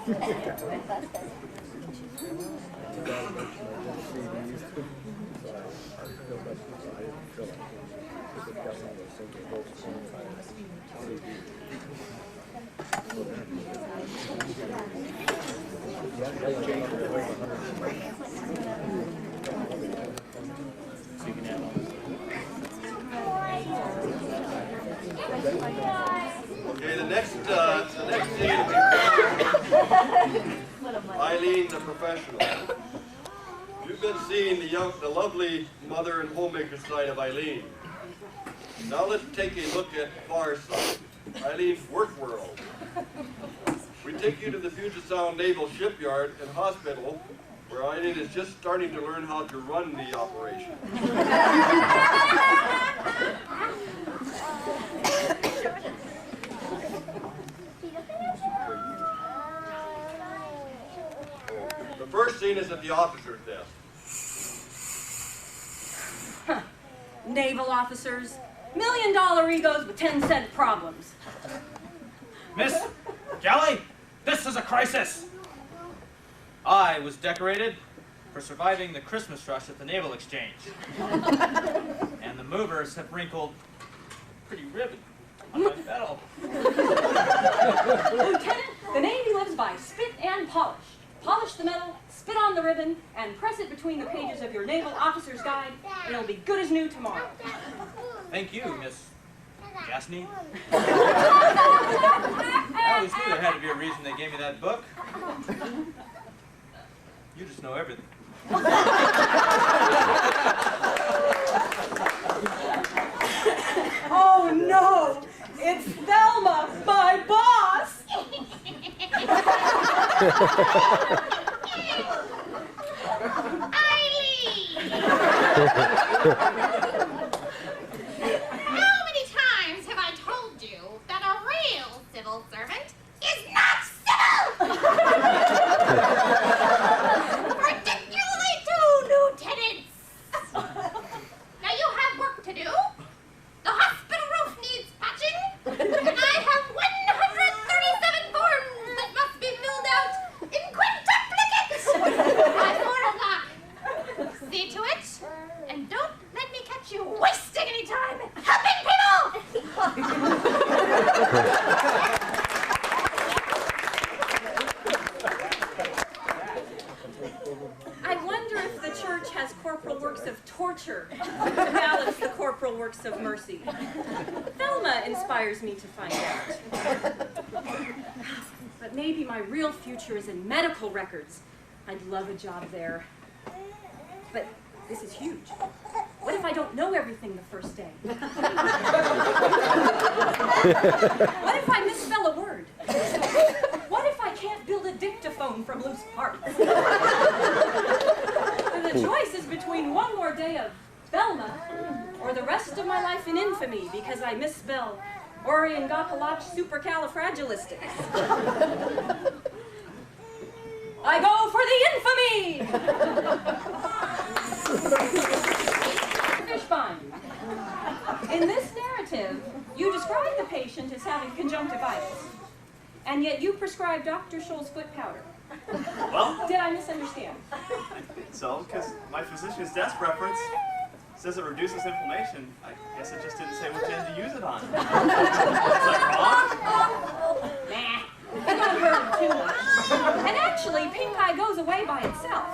Okay, the next scene Eileen, the professional. You've been seeing the lovely mother and homemaker side of Eileen. Now let's take a look at the far side, Eileen's work world. We take you to the Puget Sound Naval Shipyard and Hospital, where Eileen is just starting to learn how to run the operation. The first scene is at the officer's desk. Naval officers, $1,000,000 egos with 10-cent problems. Miss Kelly, this is a crisis. I was decorated for surviving the Christmas rush at the Naval Exchange. And the movers have wrinkled pretty ribbon on my metal. Lieutenant, the Navy lives by spit and polish. Polish the metal, spit on the ribbon, and press it between the pages of your Naval Officer's Guide, and it'll be good as new tomorrow. Thank you, Miss Gasney. I always knew there had to be a reason they gave me that book. You just know everything. Oh no! It's Thelma, my boss! Eileen! How many times have I told you that a real civil servant is not civil? Particularly to lieutenants. Now you have work to do. The hospital roof needs patching, and I have 137 forms that must be filled out in quintuplicate by 4 o'clock. See to it, and don't let me catch you wasting any time helping people! I wonder if the church has corporal works of torture to balance the corporal works of mercy. Thelma inspires me to find out. But maybe my real future is in medical records. I'd love a job there. But this is huge. What if I don't know everything the first day? What if I misspell a word? What if I can't build a dictaphone from loose parts? The choice is between one more day of Thelma or the rest of my life in infamy because I misspell Oriangapalach supercalifragilistic. I go for the infamy! Fishbein. In this narrative, you describe the patient as having conjunctivitis, and yet you prescribe Dr. Scholl's foot powder. Well, Did I misunderstand? I think so, because my physician's desk reference says it reduces inflammation. I guess it just didn't say which end to use it on. Is that wrong? Nah, you don't hurt him too much. And actually, pink eye goes away by itself.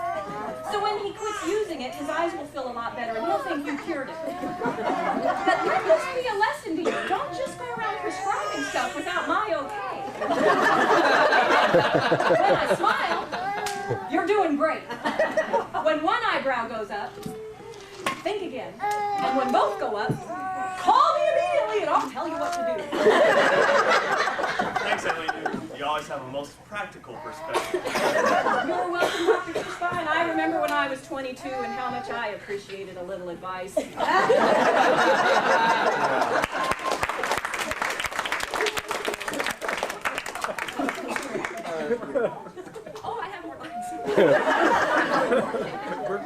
So when he quits using it, his eyes will feel a lot better, and he'll think you cured it. But let this be a lesson to you. Don't just go around prescribing stuff without my okay. When I smile, you're doing great. When one eyebrow goes up, think again. And when both go up, call me immediately and I'll tell you what to do. Thanks, Eileen. You always have a most practical perspective. You're welcome, Dr. Fishbein. I remember when I was 22 and how much I appreciated a little advice. Oh, I have more lines.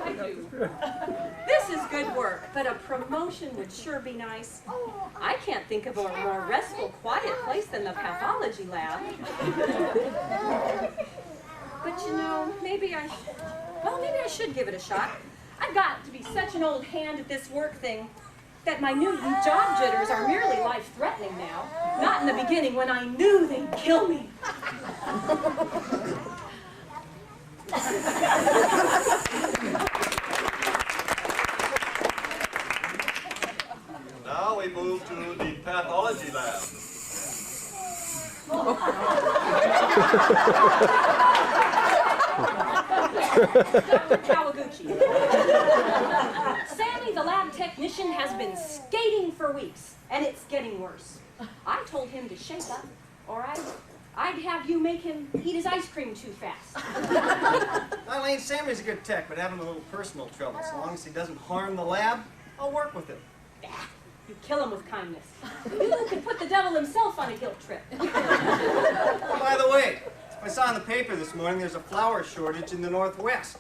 I do. This is good work, but a promotion would sure be nice. I can't think of a more restful, quiet place than the pathology lab. you know, maybe I should give it a shot. I've got to be such an old hand at this work thing that my new job jitters are merely life-threatening now. Not in the beginning when I knew they'd kill me. Now we move to the pathology lab. Dr. Kawaguchi. Sammy, the lab technician, has been skating for weeks, and it's getting worse. I told him to shake up, or I'd have you make him eat his ice cream too fast. Eileen, Sammy's a good tech, but having a little personal trouble. So long as he doesn't harm the lab, I'll work with him. You kill him with kindness. You could put the devil himself on a guilt trip. By the way, I saw in the paper this morning there's a flour shortage in the Northwest.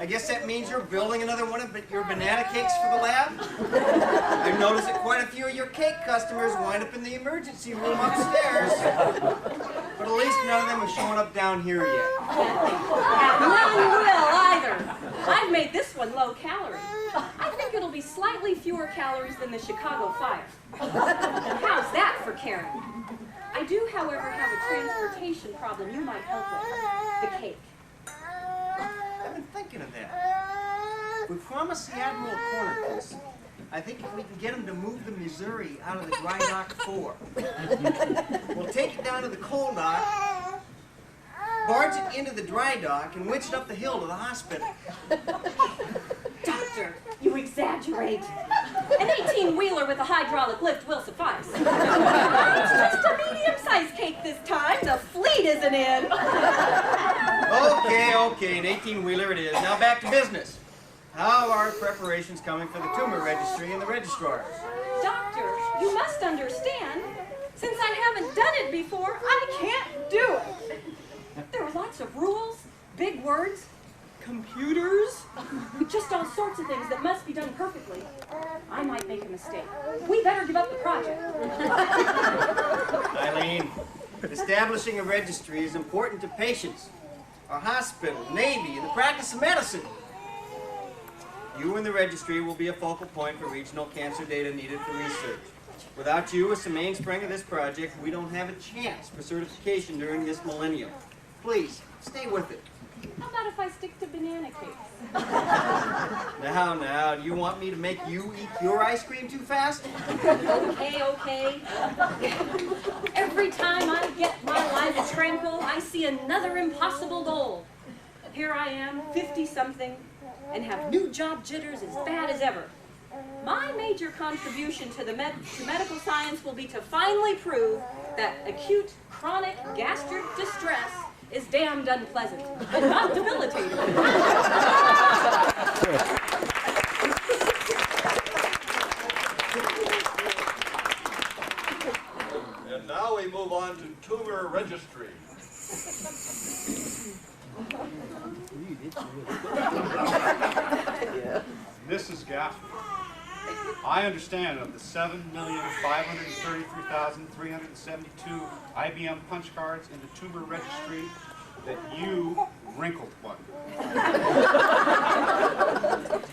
I guess that means you're building another one of your banana cakes for the lab? I've noticed that quite a few of your cake customers wind up in the emergency room upstairs. But at least none of them are showing up down here yet. And none will either. I've made this one low calorie. I think it'll be slightly fewer calories than the Chicago fire. How's that for caring? I do, however, have a transportation problem you might help with. The cake. I've been thinking of that. We promised the Admiral a corner piece. I think if we can get him to move the Missouri out of the dry dock 4, we'll take it down to the coal dock, barge it into the dry dock, and winch it up the hill to the hospital. Doctor, you exaggerate. An 18-wheeler with a hydraulic lift will suffice. It's just a medium-sized cake this time. The fleet isn't in. Okay, an 18-wheeler it is. Now back to business. How are preparations coming for the tumor registry and the registrars? Doctor, you must understand, since I haven't done it before, I can't do it. There are lots of rules, big words, computers, just all sorts of things that must be done perfectly. I might make a mistake. We better give up the project. Eileen, establishing a registry is important to patients, our hospital, Navy, and the practice of medicine. You and the registry will be a focal point for regional cancer data needed for research. Without you as the mainspring of this project, we don't have a chance for certification during this millennium. Please, stay with it. How about if I stick to banana cakes? Now, do you want me to make you eat your ice cream too fast? Okay. Every time I get my life tranquil, I see another impossible goal. Here I am, 50-something, and have new job jitters as bad as ever. My major contribution to medical science will be to finally prove that acute chronic gastric distress is damned unpleasant and not debilitating. And now we move on to tumor registry. Mrs. Gaffney, I understand of the 7,533,372 IBM punch cards in the tumor registry that you wrinkled one.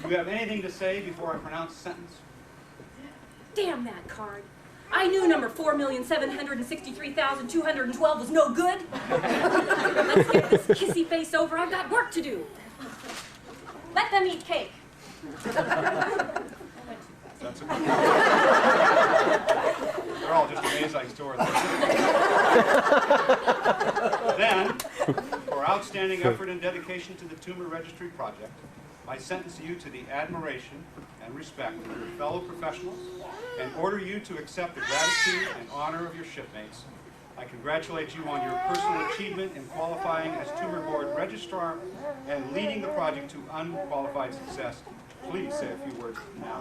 Do you have anything to say before I pronounce the sentence? Damn that card. I knew number 4,763,212 was no good. Let's get this kissy face over. I've got work to do. Let them eat cake. That's okay. They're all just amazing stories. Then, for outstanding effort and dedication to the tumor registry project, I sentence you to the admiration and respect of your fellow professionals and order you to accept the gratitude and honor of your shipmates. I congratulate you on your personal achievement in qualifying as tumor board registrar and leading the project to unqualified success. Please say a few words now.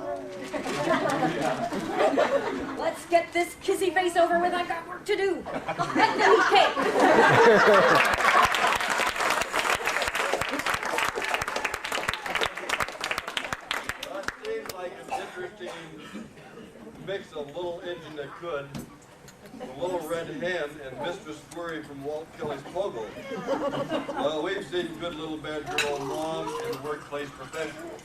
Let's get this kissy face over with. I've got work to do. Let them eat cake. That seems like an interesting mix of Little Engine That Could, The Little Red Hen, and Mistress Flurry from Walt Kelly's Fogel. Well, we've seen good little bedroom moms and workplace professionals.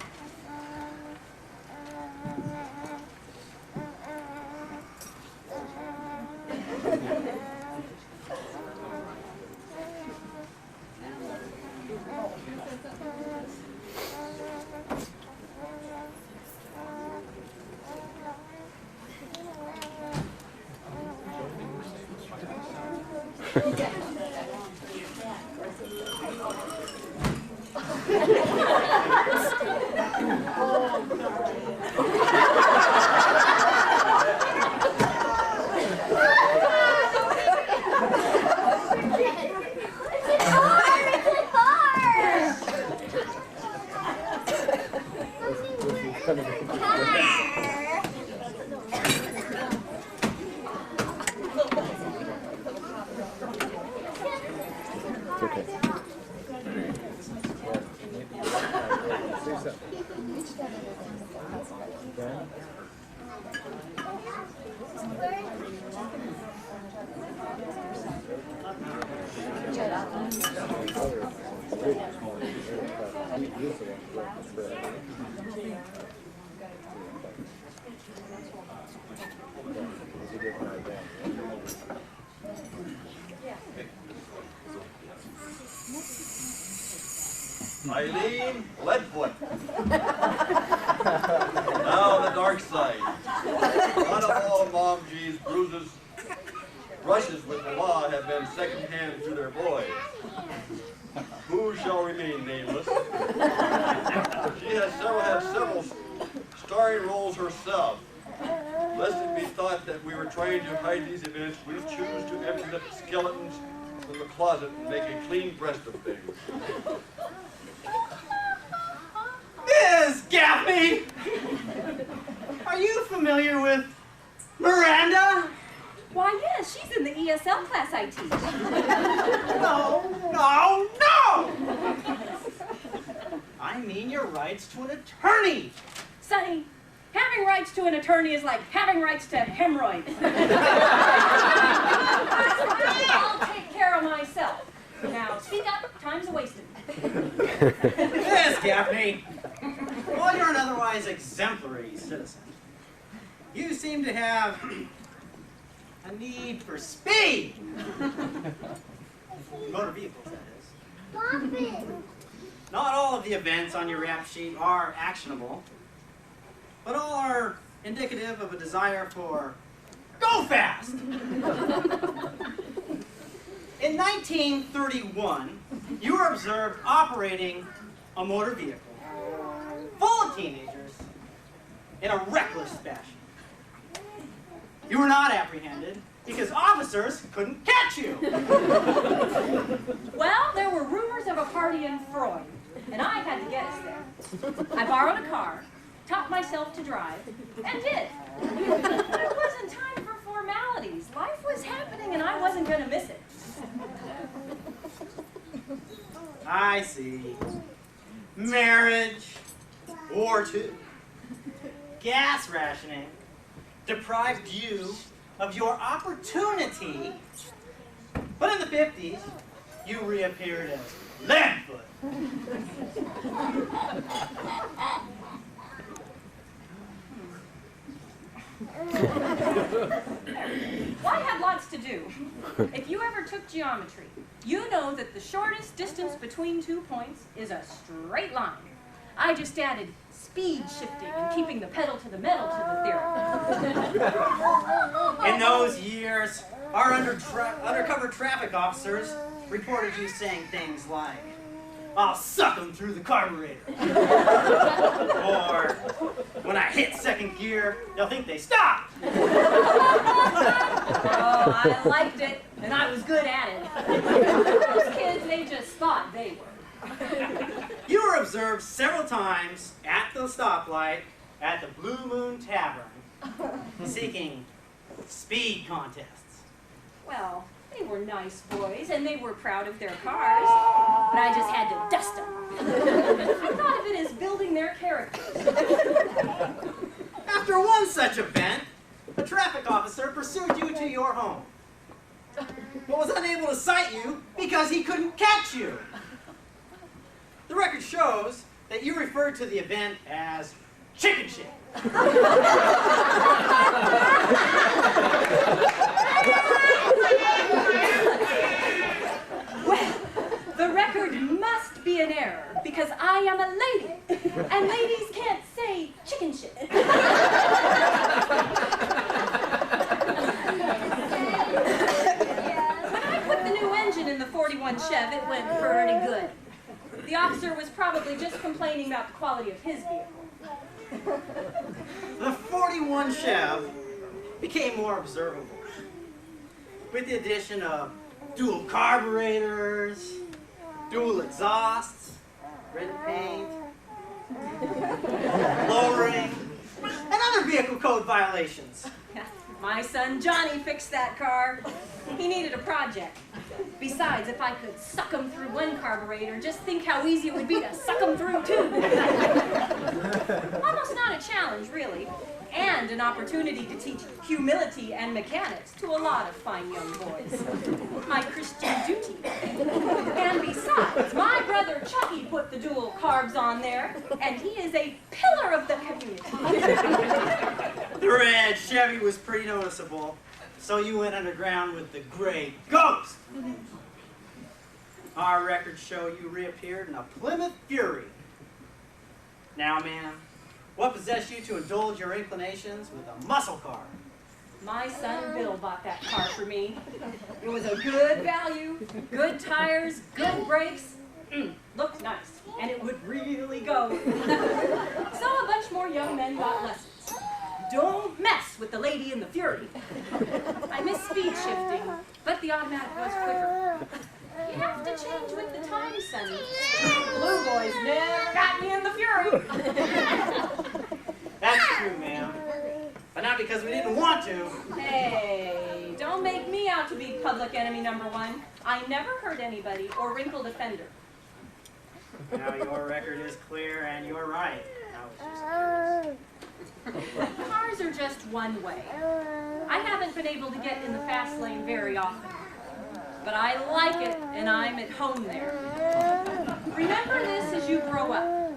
Eileen Leadfoot. Now the dark side. Not all Mom G's bruises, brushes with the law have been secondhand to their boys. Who shall remain nameless? She has had several starring roles herself. Lest it be thought that we were trying to hide these events, we choose to empty the skeletons from the closet and make a clean breast of things. Ms. Gaffney! Are you familiar with Miranda? Why, yes, she's in the ESL class I teach. No! I mean your rights to an attorney. Sonny, having rights to an attorney is like having rights to hemorrhoids. I'll take care of myself. Now, speak up. Time's a-wasting. Ms. Gaffney, while you're an otherwise exemplary citizen, you seem to have a need for speed. Motor vehicles, that is. Not all of the events on your rap sheet are actionable, but all are indicative of a desire for go fast. In 1931, you were observed operating a motor vehicle full of teenagers in a reckless fashion. You were not apprehended because officers couldn't catch you. Well, there were rumors of a party in Freud, and I had to get us there. I borrowed a car, taught myself to drive, and did. But it wasn't time for formalities. Life was happening, and I wasn't going to miss it. I see. Marriage, War II, gas rationing deprived you of your opportunity, but in the 50s, you reappeared as Leadfoot. Well, I had lots to do. If you ever took geometry, you know that the shortest distance between 2 points is a straight line. I just added speed shifting and keeping the pedal to the metal to the theorem. In those years, our undercover traffic officers reported you saying things like, "I'll suck them through the carburetor." Or, "When I hit second gear, they'll think they stopped." Oh, I liked it, and I was good at it. Those kids, they just thought they were. You were observed several times at the stoplight at the Blue Moon Tavern, seeking speed contests. Well, they were nice boys, and they were proud of their cars, but I just had to dust them. I thought of it as building their characters. After one such event, a traffic officer pursued you to your home. but was unable to cite you because he couldn't catch you. The record shows that you referred to the event as chicken shit. Well, the record must be an error because I am a lady, and ladies can't say chicken shit. When I put the new engine in the 41 Chev, it went pretty good. The officer was probably just complaining about the quality of his vehicle. The 41 Chev became more observable with the addition of dual carburetors, dual exhausts, red paint, lowering, and other vehicle code violations. My son Johnny fixed that car. He needed a project. Besides, if I could suck him through one carburetor, just think how easy it would be to suck him through two. Almost not a challenge, really, and an opportunity to teach humility and mechanics to a lot of fine young boys. My Christian duty. And besides, my brother Chucky put the dual carbs on there, and he is a pillar of the community. The red Chevy was pretty noticeable, so you went underground with the gray Ghost. Our records show you reappeared in a Plymouth Fury. Now, ma'am, what possessed you to indulge your inclinations with a muscle car? My son Bill bought that car for me. It was a good value, good tires, good brakes. Looked nice, and it would really go. So a bunch more young men got lessons. Don't mess with the lady in the Fury. I miss speed shifting, but the automatic was quicker. You have to change with the times, Sonny. Blue boys never got me in the Fury. That's true, ma'am. But not because we didn't want to. Hey, don't make me out to be public enemy number one. I never hurt anybody or wrinkled a fender. Now your record is clear and you're right. I was just curious. Cars are just one way. I haven't been able to get in the fast lane very often. But I like it, and I'm at home there. Remember this as you grow up.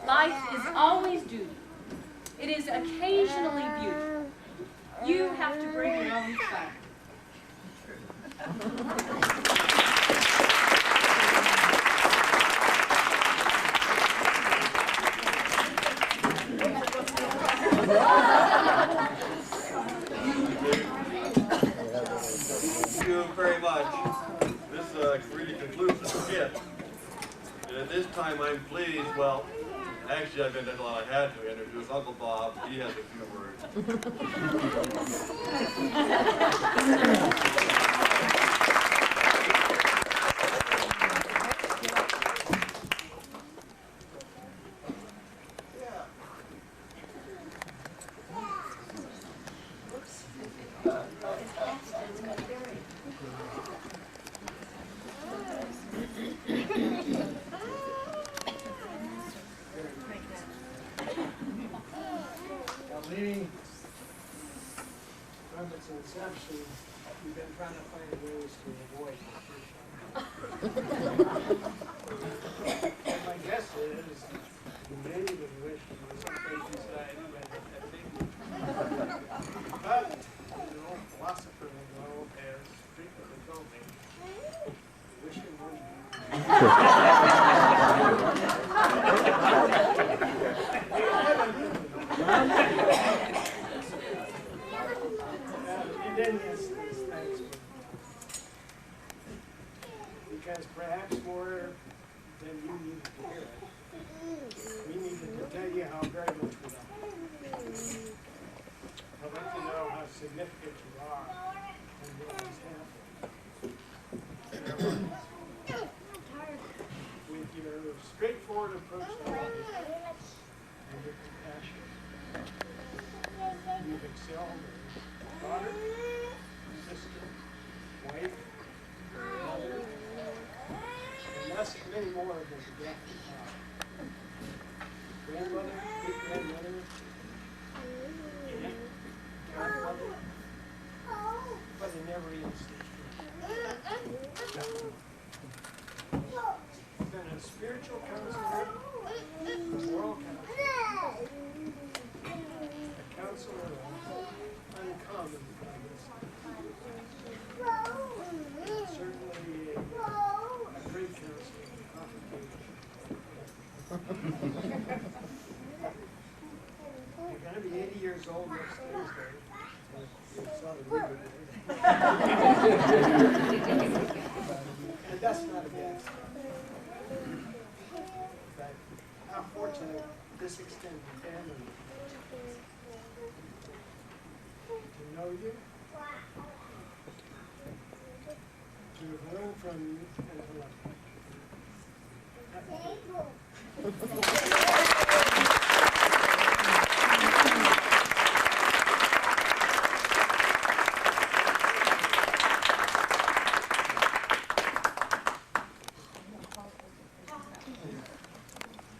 Life is always duty. It is occasionally beauty. You have to bring your own fun. Thank you very much. This really concludes the skit. And at this time, I'm pleased, well, actually, I've been told I had to introduce Uncle Bob. He has a few words. Leading from its inception, we've been trying to find ways to avoid my guess is many would wish to take beside when at big. But, philosopher will know, as frequently told me, wishing wouldn't. You didn't miss these things, because perhaps more than you needed to hear it, we needed to tell you how very much we love you. I'll let you know how significant you are and what has happened. With your straightforward approach to life and your compassion, you've excelled as daughter, sister, wife, mother, and thus many more of us death to come. Grandmother, great grandmother, aunt, godmother, but in every instance, spiritual counselor, moral counselor, a counselor of uncommon kindness, certainly a great counselor of complications. You're going to be 80 years old next Thursday. You saw the movie. And that's not a bad start. But how fortunate this extended family to know you, to have learned from you, and to love you.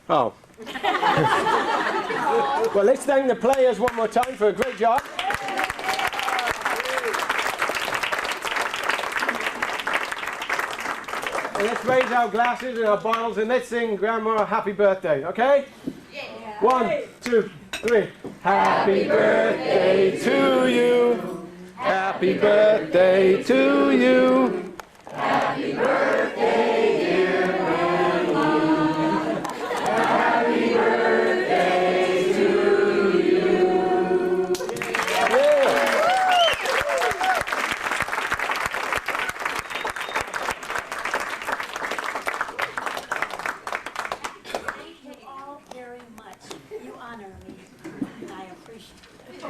Oh. Well, let's thank the players one more time for a great job. And let's raise our glasses and our bottles and let's sing Grandma a happy birthday, okay? Yeah. 1, 2, 3. Happy birthday to you. Happy birthday to you. Happy birthday, dear Grandma. Happy birthday to you. Thank you all very much. You honor me, and I appreciate it.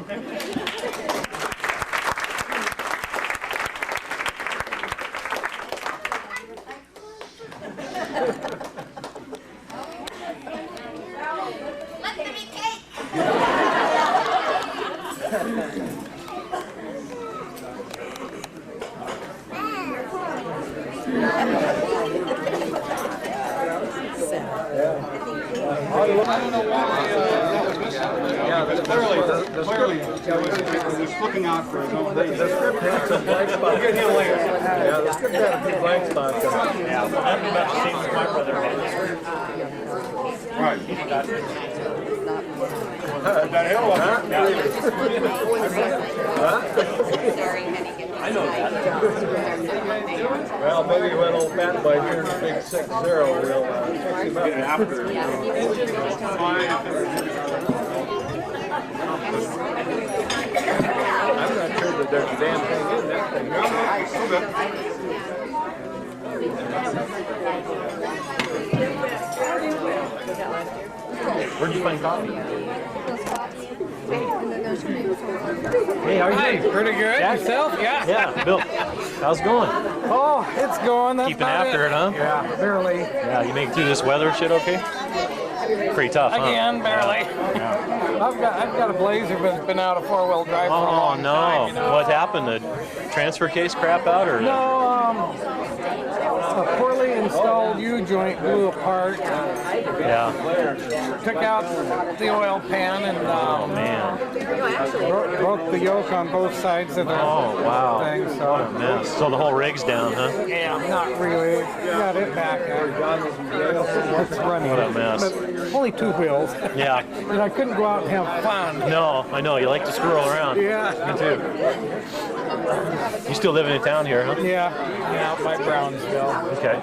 Let there be cake. Clearly, he's looking out for his own. The script had some blank spots. We'll get him later. Yeah, the script had a few blank spots. Yeah, well, that's about the same as my brother had. Right. That hill was I know that. well, maybe when old Fat Boy turns big 6-0, we'll fix him up. I'm not sure that there's a damn thing in that thing. Where'd you find coffee? Hey, how are you doing? Pretty good. Jack? Yourself? Yeah. Yeah, Bill. How's it going? Oh, it's going. That's Keeping about after it, huh? Yeah, barely. Yeah, you make it through this weather and shit okay? Pretty tough, huh? Again, barely. Yeah. I've got a Blazer, but it's been out of four-wheel drive for a Oh, long no. time. You know? What happened? The transfer case crap out, or? No, a poorly installed U-joint blew apart. Yeah. Took out the oil pan and Oh, man. broke the yoke on both sides of the Oh, wow. thing. What a So mess. So the whole rig's down, huh? yeah, not really. Got it back. It's running. What a mess. But only two wheels. Yeah. And I couldn't go out and have fun. No, I know. You like to squirrel around. Yeah. Me too. You still living in town here, huh? Yeah, by Brownsville. Okay.